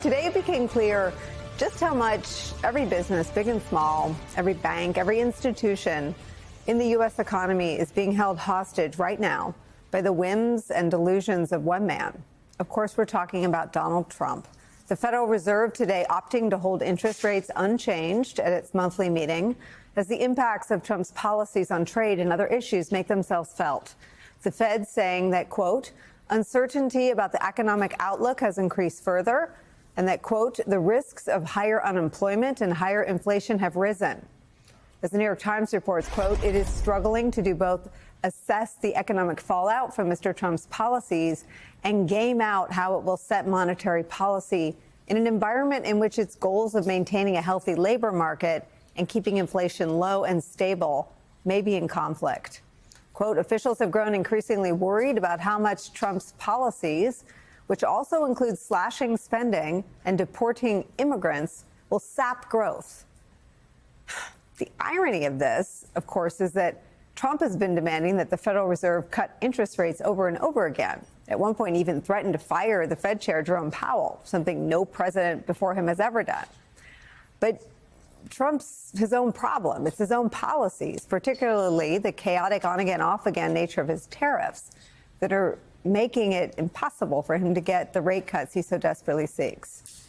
Today it became clear just how much every business, big and small, every bank, every institution in the U.S. economy is being held hostage right now by the whims and delusions of one man. Of course, we're talking about Donald Trump. The Federal Reserve today opting to hold interest rates unchanged at its monthly meeting as the impacts of Trump's policies on trade and other issues make themselves felt. The Fed saying that, quote, uncertainty about the economic outlook has increased further and that, quote, the risks of higher unemployment and higher inflation have risen. As the New York Times reports, quote, it is struggling to do both assess the economic fallout from Mr. Trump's policies and game out how it will set monetary policy in an environment in which its goals of maintaining a healthy labor market and keeping inflation low and stable may be in conflict. Quote, officials have grown increasingly worried about how much Trump's policies, which also includes slashing spending and deporting immigrants, will sap growth. The irony of this, of course, is that Trump has been demanding that the Federal Reserve cut interest rates over and over again. At one point, even threatened to fire the Fed chair, Jerome Powell, something no president before him has ever done. But Trump's his own problem. It's his own policies, particularly the chaotic on-again, off-again nature of his tariffs that are making it impossible for him to get the rate cuts he so desperately seeks.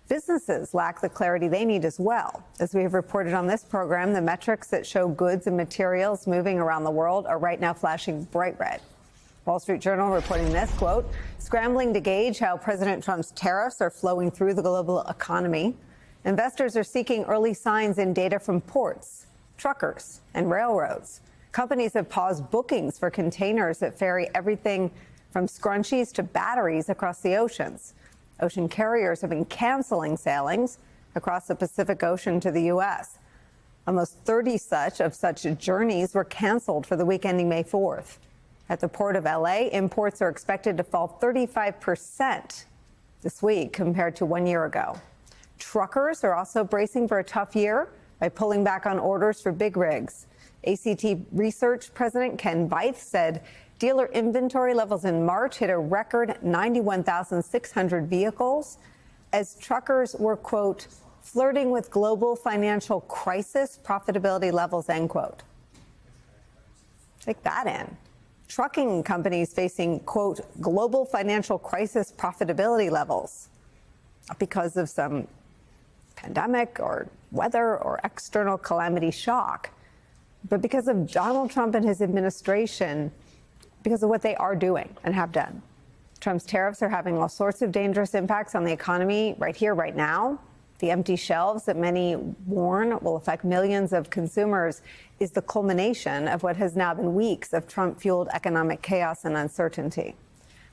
Businesses lack the clarity they need as well. As we have reported on this program, the metrics that show goods and materials moving around the world are right now flashing bright red. Wall Street Journal reporting this, quote, scrambling to gauge how President Trump's tariffs are flowing through the global economy. Investors are seeking early signs in data from ports, truckers, and railroads. Companies have paused bookings for containers that ferry everything from scrunchies to batteries across the oceans. Ocean carriers have been canceling sailings across the Pacific Ocean to the U.S. Almost 30 such journeys were canceled for the week ending May 4th. At the Port of L.A., imports are expected to fall 35% this week compared to 1 year ago. Truckers are also bracing for a tough year by pulling back on orders for big rigs. ACT Research President Ken Veith said dealer inventory levels in March hit a record 91,600 vehicles as truckers were, quote, flirting with global financial crisis profitability levels, end quote. Take that in. Trucking companies facing, quote, global financial crisis profitability levels, not because of some pandemic or weather or external calamity shock, but because of Donald Trump and his administration, because of what they are doing and have done. Trump's tariffs are having all sorts of dangerous impacts on the economy right here, right now. The empty shelves that many warn will affect millions of consumers is the culmination of what has now been weeks of Trump-fueled economic chaos and uncertainty.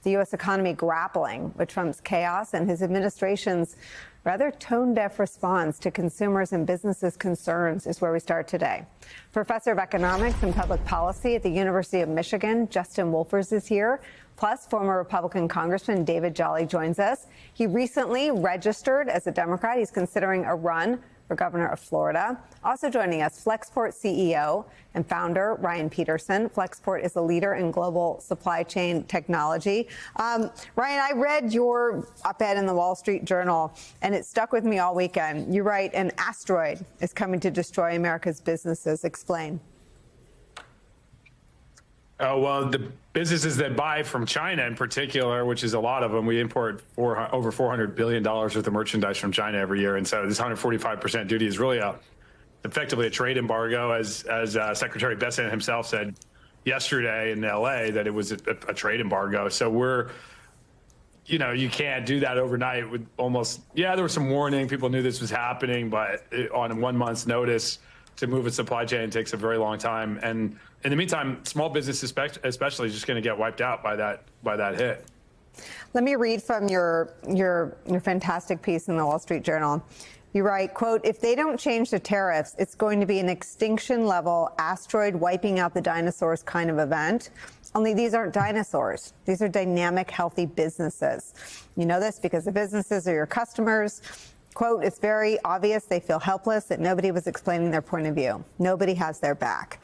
The U.S. economy grappling with Trump's chaos and his administration's rather tone-deaf response to consumers and businesses' concerns is where we start today. Professor of Economics and Public Policy at the University of Michigan, Justin Wolfers, is here. Plus, former Republican Congressman David Jolly joins us. He recently registered as a Democrat. He's considering a run for governor of Florida. Also joining us, Flexport CEO and founder Ryan Peterson. Flexport is a leader in global supply chain technology. Ryan, I read your op-ed in the Wall Street Journal, and it stuck with me all weekend. You write, an asteroid is coming to destroy America's businesses. Explain. Well, the businesses that buy from China in particular, which is a lot of them, we import over $400 billion worth of merchandise from China every year. And so this 145% duty is really effectively a trade embargo, as Secretary Bessent himself said yesterday in L.A. that it was a trade embargo. So you can't do that overnight with there was some warning. People knew this was happening, but on 1 month's notice to move a supply chain takes a very long time. And in the meantime, small business especially is just going to get wiped out by that hit. Let me read from your fantastic piece in the Wall Street Journal. You write, quote, if they don't change the tariffs, it's going to be an extinction level asteroid wiping out the dinosaurs kind of event. Only these aren't dinosaurs. These are dynamic, healthy businesses. You know this because the businesses are your customers. Quote, it's very obvious they feel helpless, that nobody was explaining their point of view. Nobody has their back.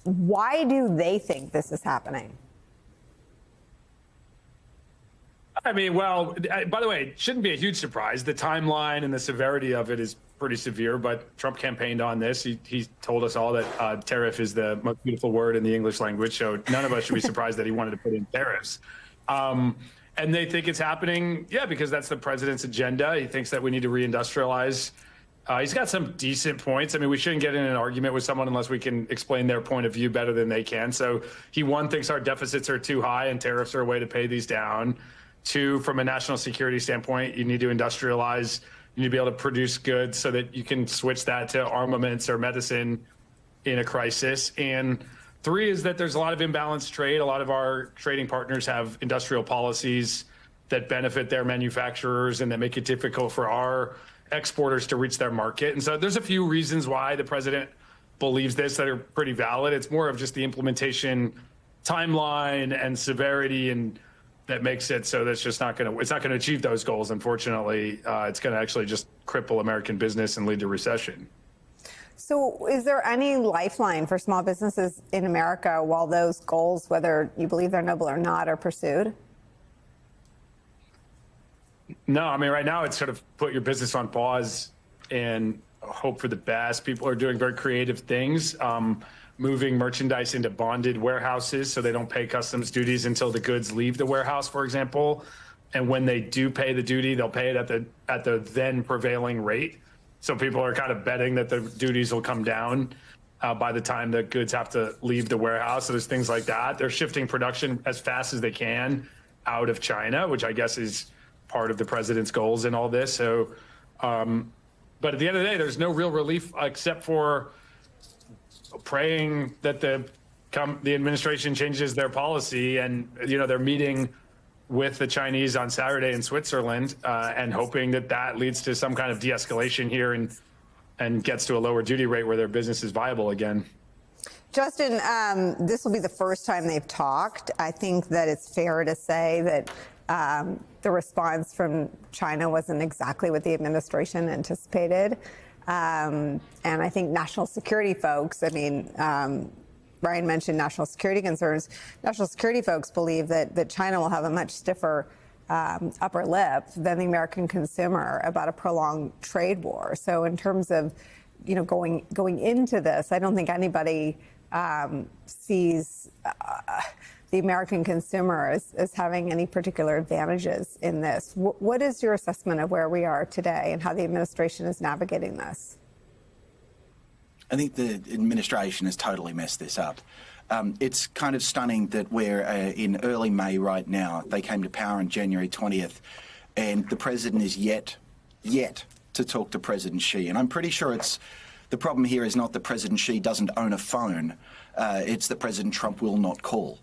Why do they think this is happening? I mean, well, by the way, it shouldn't be a huge surprise. The timeline and the severity of it is pretty severe, but Trump campaigned on this. He told us all that tariff is the most beautiful word in the English language, so none of us should be surprised that he wanted to put in tariffs. And they think it's happening, yeah, because that's the president's agenda. He thinks that we need to reindustrialize. He's got some decent points. I mean, we shouldn't get in an argument with someone unless we can explain their point of view better than they can. So he, one, thinks our deficits are too high and tariffs are a way to pay these down. Two, from a national security standpoint, you need to industrialize. You need to be able to produce goods so that you can switch that to armaments or medicine in a crisis. And three is that there's a lot of imbalanced trade. A lot of our trading partners have industrial policies that benefit their manufacturers and that make it difficult for our exporters to reach their market. And so there's a few reasons why the president believes this that are pretty valid. It's more of just the implementation timeline and severity, and that makes it so that's just not going to, it's not going to achieve those goals. Unfortunately, it's going to actually just cripple American business and lead to recession. So is there any lifeline for small businesses in America while those goals, whether you believe they're noble or not, are pursued? No, I mean, right now it's sort of put your business on pause and hope for the best. People are doing very creative things, moving merchandise into bonded warehouses so they don't pay customs duties until the goods leave the warehouse, for example. And when they do pay the duty, they'll pay it at the then prevailing rate. So people are kind of betting that the duties will come down by the time the goods have to leave the warehouse. So there's things like that. They're shifting production as fast as they can out of China, which I guess is part of the president's goals in all this. So, but at the end of the day, there's no real relief except for praying that the administration changes their policy. And, you know, they're meeting with the Chinese on Saturday in Switzerland and hoping that that leads to some kind of de-escalation here and gets to a lower duty rate where their business is viable again. Justin, this will be the first time they've talked. I think that it's fair to say that the response from China wasn't exactly what the administration anticipated. And I think national security folks, I mean, Ryan mentioned national security concerns. National security folks believe that China will have a much stiffer upper lip than the American consumer about a prolonged trade war. So in terms of, you know, going into this, I don't think anybody sees the American consumer as having any particular advantages in this. What is your assessment of where we are today and how the administration is navigating this? I think the administration has totally messed this up. It's kind of stunning that we're in early May right now. They came to power on January 20th, and the president is yet to talk to President Xi. And I'm pretty sure the problem here is not that President Xi doesn't own a phone. It's that President Trump will not call.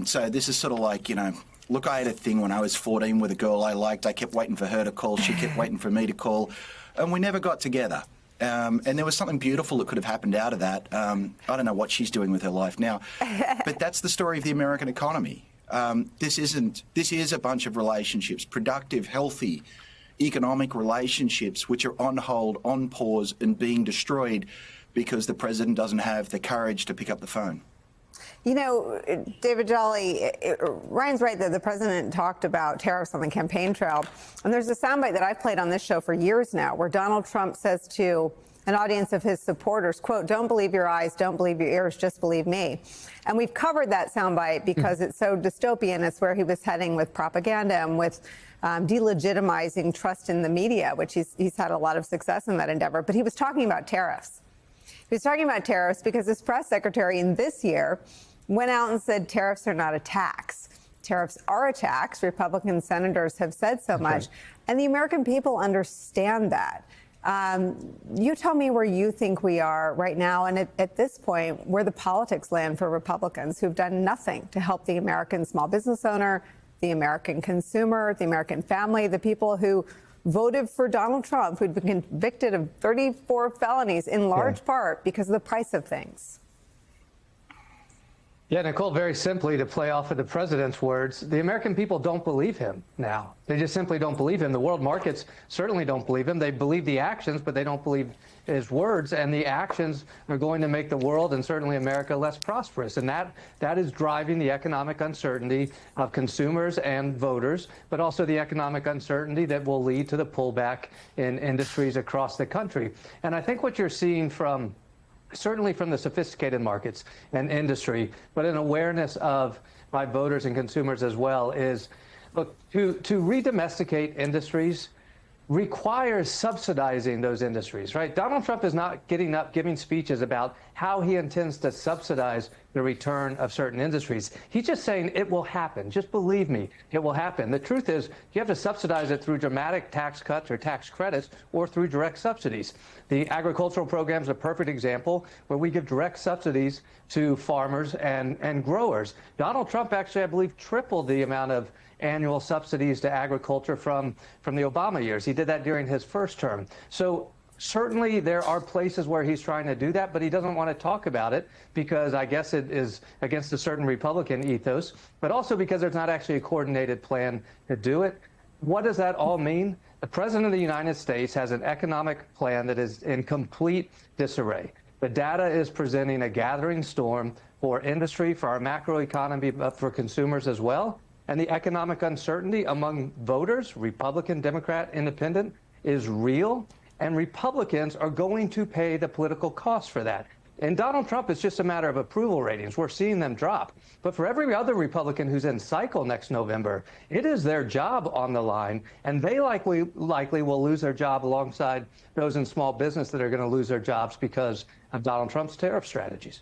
So this is sort of like, you know, look, I had a thing when I was 14 with a girl I liked. I kept waiting for her to call. She kept waiting for me to call. And we never got together. And there was something beautiful that could have happened out of that. I don't know what she's doing with her life now. But that's the story of the American economy. This is a bunch of relationships, productive, healthy, economic relationships, which are on hold, on pause, and being destroyed because the president doesn't have the courage to pick up the phone. You know, David Jolly, Ryan's right that the president talked about tariffs on the campaign trail. And there's a soundbite that I've played on this show for years now where Donald Trump says to an audience of his supporters, quote, "Don't believe your eyes, don't believe your ears, just believe me." And we've covered that soundbite because it's so dystopian. It's where he was heading with propaganda and with delegitimizing trust in the media, which he's had a lot of success in that endeavor. But he was talking about tariffs. He was talking about tariffs because his press secretary in this year went out and said tariffs are not a tax. Tariffs are a tax. Republican senators have said so much. And the American people understand that. You tell me where you think we are right now, and at this point, where the politics land for Republicans who've done nothing to help the American small business owner, the American consumer, the American family, the people who voted for Donald Trump, who'd been convicted of 34 felonies in large part because of the price of things. Yeah, Nicole, very simply, to play off of the president's words, the American people don't believe him now. They just simply don't believe him. The world markets certainly don't believe him. They believe the actions, but they don't believe his words, and the actions are going to make the world and certainly America less prosperous. And that is driving the economic uncertainty of consumers and voters, but also the economic uncertainty that will lead to the pullback in industries across the country. And I think what you're seeing certainly from the sophisticated markets and industry, but an awareness of by voters and consumers as well, is, look, to re-domesticate industries requires subsidizing those industries, right? Donald Trump is not getting up giving speeches about how he intends to subsidize the return of certain industries. He's just saying it will happen. Just believe me, it will happen. The truth is, you have to subsidize it through dramatic tax cuts or tax credits or through direct subsidies. The agricultural program is a perfect example where we give direct subsidies to farmers and growers. Donald Trump actually, I believe, tripled the amount of annual subsidies to agriculture from the Obama years. He did that during his first term. So certainly there are places where he's trying to do that, but he doesn't want to talk about it because I guess it is against a certain Republican ethos, but also because there's not actually a coordinated plan to do it. What does that all mean? The President of the United States has an economic plan that is in complete disarray. The data is presenting a gathering storm for industry, for our macroeconomy, but for consumers as well. And the economic uncertainty among voters, Republican, Democrat, Independent, is real. And Republicans are going to pay the political cost for that. And Donald Trump is just a matter of approval ratings. We're seeing them drop. But for every other Republican who's in cycle next November, it is their job on the line. And they likely will lose their job alongside those in small business that are going to lose their jobs because of Donald Trump's tariff strategies.